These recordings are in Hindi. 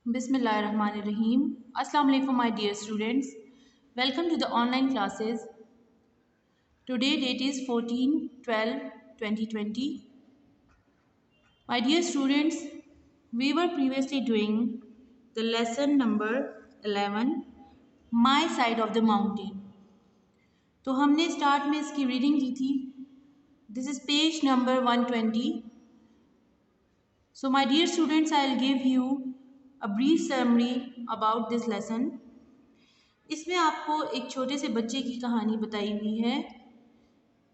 Bismillahirrahmanirrahim. Assalamu alaikum, my dear students. Welcome to the online classes. Today date is 14/12/2020. My dear students, we were previously doing the lesson number 11, My Side of the Mountain. तो हमने स्टार्ट में इसकी रीडिंग की थी. This is page number 120. So my dear students, I will give you a brief summary about this lesson. इसमें आपको एक छोटे से बच्चे की कहानी बताई हुई है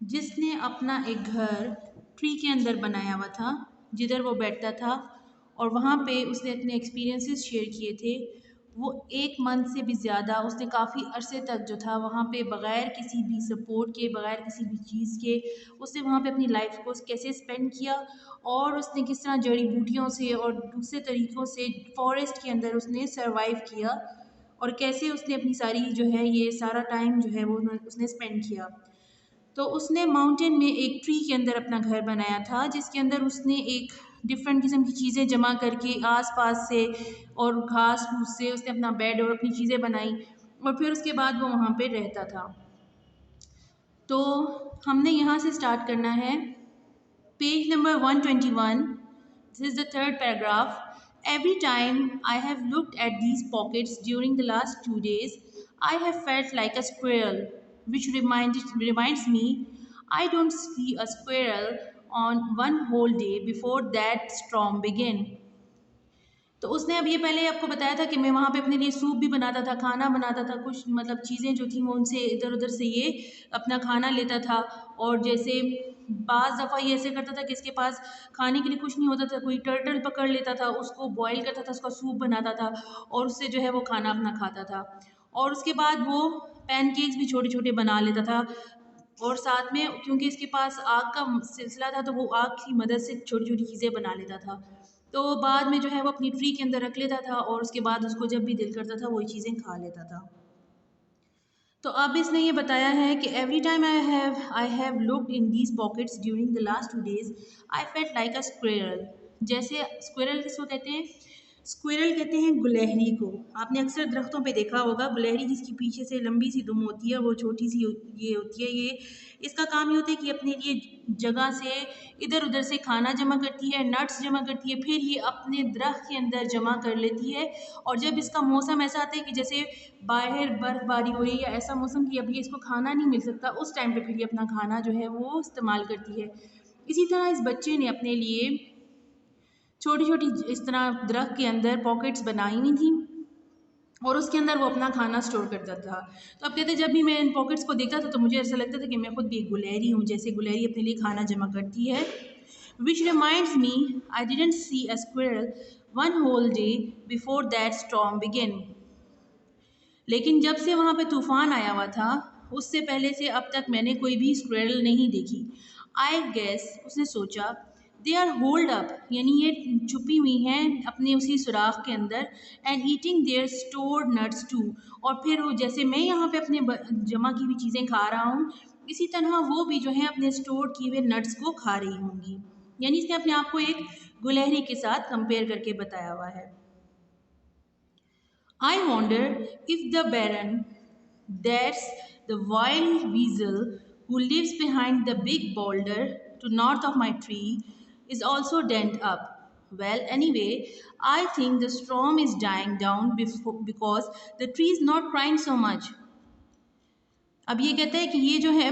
जिसने अपना एक घर ट्री के अंदर बनाया हुआ था जिधर वो बैठता था और वहाँ पे उसने अपने एक्सपीरियंसेस शेयर किए थे. वो 1 मंथ से भी ज़्यादा उसने काफ़ी अरसे तक जो था वहाँ पे बग़ैर किसी भी सपोर्ट के, बग़ैर किसी भी चीज़ के उसने वहाँ पे अपनी लाइफ को कैसे स्पेंड किया और उसने किस तरह जड़ी बूटियों से और दूसरे तरीक़ों से फॉरेस्ट के अंदर उसने सर्वाइव किया और कैसे उसने अपनी सारी जो है ये सारा टाइम जो है वो उसने स्पेंड किया. तो उसने माउंटेन में एक ट्री के अंदर अपना घर बनाया था जिसके अंदर उसने एक डिफरेंट किस्म की चीज़ें जमा करके आसपास से और घास फूस से उसने अपना बेड और अपनी चीज़ें बनाई और फिर उसके बाद वो वहाँ पे रहता था. तो हमने यहाँ से स्टार्ट करना है. Page number 121. This is the third paragraph. Every time I have looked at these pockets during the last 2 days, I have felt like a squirrel, which reminds me I don't see a squirrel on one whole day before that storm began. तो उसने अब ये पहले आपको बताया था कि मैं वहाँ पे अपने लिए सूप भी बनाता था, खाना बनाता था, कुछ मतलब चीज़ें जो थी वो उनसे इधर उधर से ये अपना खाना लेता था. और जैसे बाज़ दफ़ा ये ऐसे करता था कि इसके पास खाने के लिए कुछ नहीं होता था, कोई टर्टल पकड़ लेता था, उसको बॉयल करता था, उसका सूप बनाता था और उससे जो है वो खाना अपना खाता था. और उसके बाद वो पैनकेक्स भी छोटे छोटे बना लेता था और साथ में क्योंकि इसके पास आग का सिलसिला था तो वो आग की मदद से छोटी छोटी चीज़ें बना लेता था. तो बाद में जो है वो अपनी ट्री के अंदर रख लेता था और उसके बाद उसको जब भी दिल करता था वही चीज़ें खा लेता था. तो अब इसने ये बताया है कि every time I have looked in these pockets during the last 2 days I felt like a squirrel. जैसे स्क्वेरल किसको कहते हैं? स्क्विरल कहते हैं गुलहरी को. आपने अक्सर दरख्तों पे देखा होगा गुलहरी जिसकी पीछे से लंबी सी दुम होती है, वो छोटी सी ये होती है. ये इसका काम ये होता है कि अपने लिए जगह से इधर उधर से खाना जमा करती है, नट्स जमा करती है, फिर ये अपने दरख्त के अंदर जमा कर लेती है. और जब इसका मौसम ऐसा आता है कि जैसे बाहर बर्फ़बारी हो रही है या ऐसा मौसम कि अभी इसको खाना नहीं मिल सकता, उस टाइम पे फिर ये अपना खाना जो है वो इस्तेमाल करती है. इसी तरह इस बच्चे ने अपने लिए छोटी छोटी इस तरह दरख्त के अंदर पॉकेट्स बनाई हुई थी और उसके अंदर वो अपना खाना स्टोर करता था. तो अब कहते जब भी मैं इन पॉकेट्स को देखता था तो मुझे ऐसा लगता था कि मैं खुद भी एक गुलहरी हूँ, जैसे गुलहरी अपने लिए खाना जमा करती है. Which reminds me I didn't see a squirrel one whole day before that storm begin. लेकिन जब से वहाँ पे तूफ़ान आया हुआ था उससे पहले से अब तक मैंने कोई भी स्क्विरल नहीं देखी. आई गेस उसने सोचा दे आर होल्ड अप, यानी ये छुपी हुई हैं अपने उसी सुराख के अंदर, and eating their stored nuts too. और फिर वो जैसे मैं यहाँ पे अपने जमा की हुई चीज़ें खा रहा हूँ इसी तरह वो भी जो है अपने स्टोर किए हुए नट्स को खा रही होंगी. यानी इसने अपने आप को एक गुलहरी के साथ कंपेयर करके बताया हुआ है. I wonder if the baron, that's the wild weasel who lives behind the big boulder to north of my tree, is also denned up. Well, anyway, I think the storm is dying down because the tree is not crying so much. अब ये कहता है कि ये जो है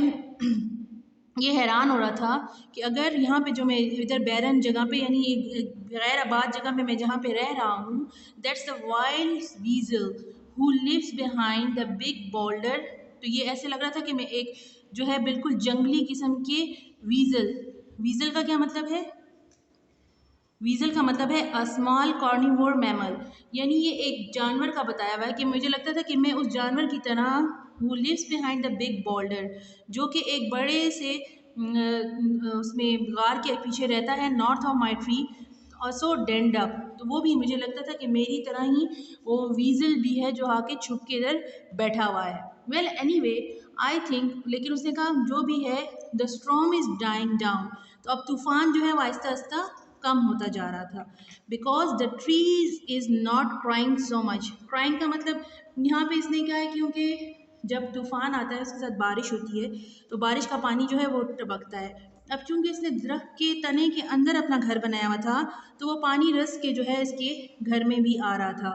ये हैरान हो रहा था कि अगर यहाँ पे जो मैं इधर बैरन जगह पे यानी एक गैर आबाद जगह पे मैं जहाँ पे रह रहा हूँ, that's the wild weasel who lives behind the big boulder. तो ये ऐसे लग रहा था कि मैं एक जो है बिल्कुल जंगली किस्म के वीजल. वीजल का क्या मतलब है? वीजल का मतलब है अ स्मॉल कॉर्निवोर मैमल, यानी ये एक जानवर का बताया हुआ है कि मुझे लगता था कि मैं उस जानवर की तरह who lives behind the big boulder, जो कि एक बड़े से उसमें गार के पीछे रहता है, north of my tree, also डेंड up. तो वो भी मुझे लगता था कि मेरी तरह ही वो वीजल भी है जो आके छुप के इधर बैठा हुआ है. वेल एनीवे आई थिंक, लेकिन उसने कहा जो भी है the storm is dying down. तो अब तूफ़ान जो है वो आहिस्ता आहिस्ता कम होता जा रहा था। Because the trees is not crying so much. Crying का मतलब यहाँ पे इसने क्या है, क्योंकि जब तूफान आता है उसके साथ बारिश होती है तो बारिश का पानी जो है वो टपकता है। अब चूंकि इसने दरख्त के तने के अंदर अपना घर बनाया हुआ था तो वो पानी रस के जो है इसके घर में भी आ रहा था।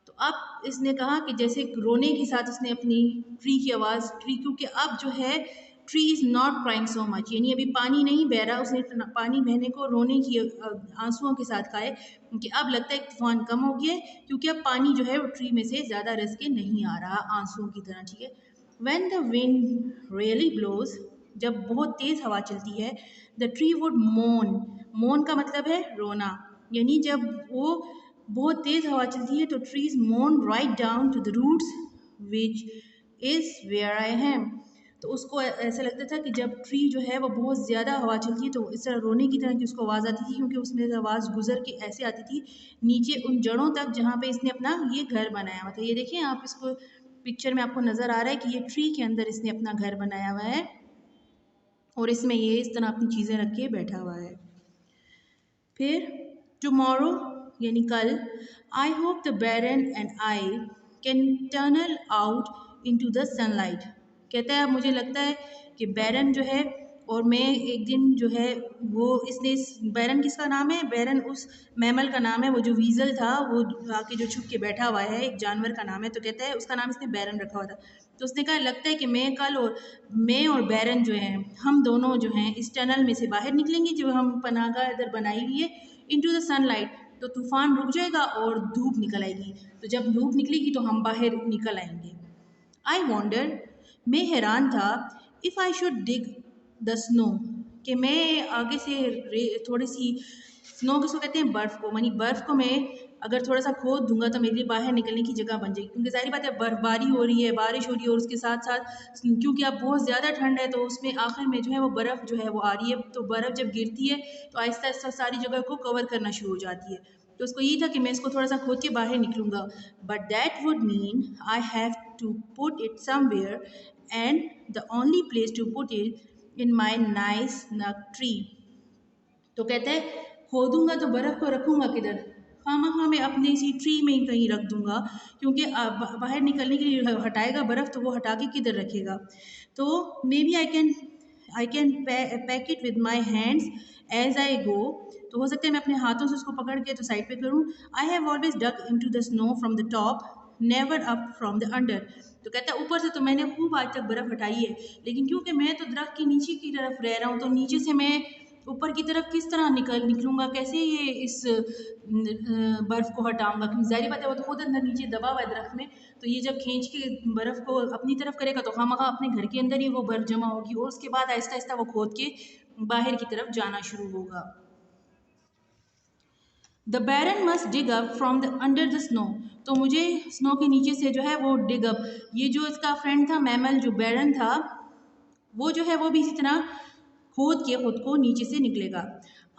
तो अब इसने कहा कि जैसे रोने के साथ उसने अपनी ट्री की आवाज़, ट्री क्योंकि अब जो है tree is not crying so much, यानी अभी पानी नहीं बह रहा, उसने पानी बहने को रोने की आंसुओं के साथ कहा है, क्योंकि अब लगता है तूफान कम हो गया है क्योंकि अब पानी जो है वो ट्री में से ज़्यादा रस के नहीं आ रहा आंसुओं की तरह। ठीक है। When the wind really blows, जब बहुत तेज़ हवा चलती है, द ट्री वुड मोन। मोन का मतलब है रोना, यानी जब वो बहुत तेज़ हवा चलती है तो trees moan right down to the roots which is where I am. तो उसको ऐसा लगता था कि जब ट्री जो है वो बहुत ज़्यादा हवा चलती है तो इस तरह रोने की तरह की उसको आवाज़ आती थी, क्योंकि उसमें आवाज़ गुजर के ऐसे आती थी नीचे उन जड़ों तक जहाँ पे इसने अपना ये घर बनाया हुआ था। ये देखिए आप इसको पिक्चर में आपको नज़र आ रहा है कि ये ट्री के अंदर इसने अपना घर बनाया हुआ है और इसमें ये इस तरह अपनी चीज़ें रख के बैठा हुआ है। फिर टुमारो यानी कल, I hope the baron and I can tunnel out into the sunlight. कहता है मुझे लगता है कि बैरन जो है और मैं एक दिन जो है वो इसने, बैरन किसका नाम है, बैरन उस मैमल का नाम है, वो जो वीज़ल था वो आके जो छुप के बैठा हुआ है एक जानवर का नाम है, तो कहता है उसका नाम इसने बैरन रखा हुआ था। तो उसने कहा लगता है कि मैं और बैरन जो हैं हम दोनों जो हैं इस टनल में से बाहर निकलेंगे जो हम पनाहगाह इधर बनाई हुई है, इनटू द सनलाइट। तो तूफान रुक जाएगा और धूप निकल आएगी, तो जब धूप निकलेगी तो हम बाहर निकल आएंगे। आई वॉन्डर, मैं हैरान था, if I should dig the snow, कि मैं आगे से थोड़ी सी स्नो किसको कहते हैं, बर्फ़ को, यानी बर्फ़ को मैं अगर थोड़ा सा खोद दूंगा तो मेरे लिए बाहर निकलने की जगह बन जाएगी, क्योंकि जाहिर बात है बर्फ़बारी हो रही है, बारिश हो रही है और उसके साथ साथ क्योंकि अब बहुत ज़्यादा ठंड है तो उसमें आखिर में जो है वो बर्फ़ जो है वो आ रही है, तो बर्फ़ जब गिरती है तो आहिस्ता आहिस्ता सारी जगह को कवर करना शुरू हो जाती है। तो उसको यही था कि मैं इसको थोड़ा सा खोद के बाहर निकलूँगा, but that would mean I have to put it somewhere and the only place to put it in my nice nug tree. तो कहते हैं खोदूंगा तो बर्फ़ को रखूँगा किधर, खामा मैं अपने इसी ट्री में ही कहीं रख दूँगा, क्योंकि बाहर निकलने के लिए हटाएगा बर्फ़ तो वो हटा के किधर रखेगा। तो maybe I can pack it with my hands as I go, तो हो सकता है मैं अपने हाथों से उसको पकड़ के तो साइड पे करूँ। I have always duck in to the snow from the top never up from the under. तो कहता है ऊपर से तो मैंने खूब आज तक बर्फ़ हटाई है, लेकिन क्योंकि मैं तो दरख्त के नीचे की तरफ रह रहा हूँ तो नीचे से मैं ऊपर की तरफ किस तरह निकलूँगा, कैसे ये इस बर्फ़ को हटाऊँगा, क्योंकि ज़ाहिर बात है वो तो खुद अंदर नीचे दबा हुआ है दरख्त में, तो ये जब खींच के बर्फ़ को अपनी तरफ करेगा तो खामखा अपने घर के अंदर ही वो बर्फ़ जमा होगी और उसके बाद आहिस्ता आहिस्ता वो खोद के बाहर की तरफ जाना शुरू होगा। The baron must dig up from the under the snow, तो मुझे स्नो के नीचे से जो है वो डिग अप, ये जो इसका फ्रेंड था मैमल जो बैरन था वो जो है वो भी इसी तरह खोद के खुद को नीचे से निकलेगा।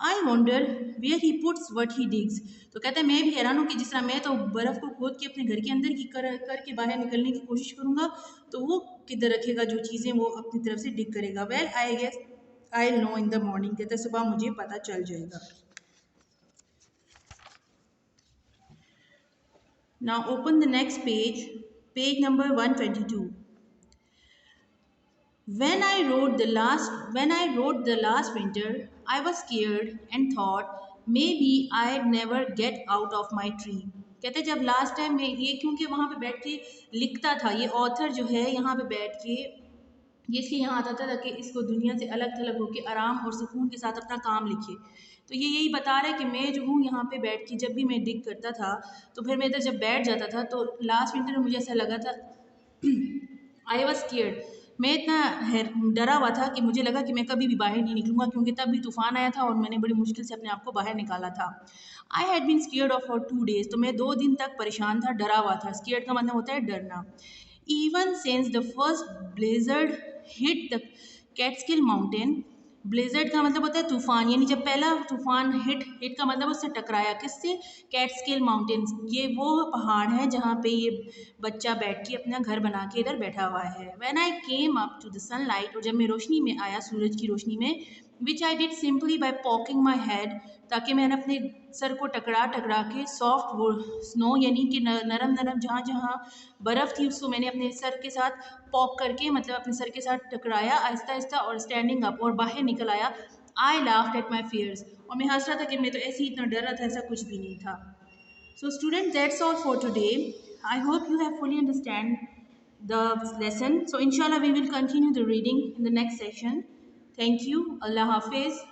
I wonder where he puts what he digs, तो कहता है मैं भी हैरान हूँ कि जिस तरह मैं तो बर्फ़ को खोद के अपने घर के अंदर की करके बाहर निकलने की कोशिश करूँगा तो वो किधर रखेगा जो चीज़ें वो अपनी तरफ से डिग करेगा। Well I guess I know in the morning, कहता है सुबह मुझे पता चल जाएगा। Now open the next page, page number 122. When I wrote the last winter, I was scared and thought maybe I'd never get out of my tree. कहते जब लास्ट टाइम मैं ये क्योंकि वहाँ पे बैठ के लिखता था, ये ऑथर जो है यहाँ पे बैठ के ये इसलिए यहाँ आता था ताकि इसको दुनिया से अलग थलग होकर आराम और सुकून के साथ अपना काम लिखे। तो ये यही बता रहा है कि मैं जो हूँ यहाँ पे बैठ के जब भी मैं डिग करता था तो फिर मैं इधर जब बैठ जाता था तो लास्ट विंटर में मुझे ऐसा लगा था आई वॉज स्केयर्ड, मैं इतना डरा हुआ था कि मुझे लगा कि मैं कभी भी बाहर नहीं निकलूँगा, क्योंकि तब भी तूफ़ान आया था और मैंने बड़ी मुश्किल से अपने आप को बाहर निकाला था। I had been scared of for 2 days, तो मैं 2 दिन तक परेशान था, डरा हुआ था। स्केयर्ड का मतलब होता है डरना। Even since the first blizzard hit the Catskill mountain, blizzard का मतलब होता है तूफान, यानी जब पहला तूफान हिट का मतलब उससे टकराया, किससे, कैटस्किल माउंटेन्स, ये वो पहाड़ है जहाँ पे ये बच्चा बैठ के अपना घर बना के इधर बैठा हुआ है। When I came up to the sunlight, और जब मैं रोशनी में आया सूरज की रोशनी में, which I did simply by poking my head, ताकि मैंने अपने सर को टकरा टकरा के सॉफ्ट वो स्नो यानी कि नरम नरम जहाँ जहाँ बर्फ़ थी उसको मैंने अपने सर के साथ पॉक करके, मतलब अपने सर के साथ टकराया आहिस्ता आहिस्ता और स्टैंडिंग अप और बाहर निकल आया। आई लाफ्ड एट माई फियर्स, और मैं हंस रहा था कि मैं तो ऐसे ही इतना डर रहा था, ऐसा कुछ भी नहीं था। So students, that's all for today. I hope you have fully understand the lesson. So inshallah we will continue the reading in the next session. Thank you. Allah Hafiz.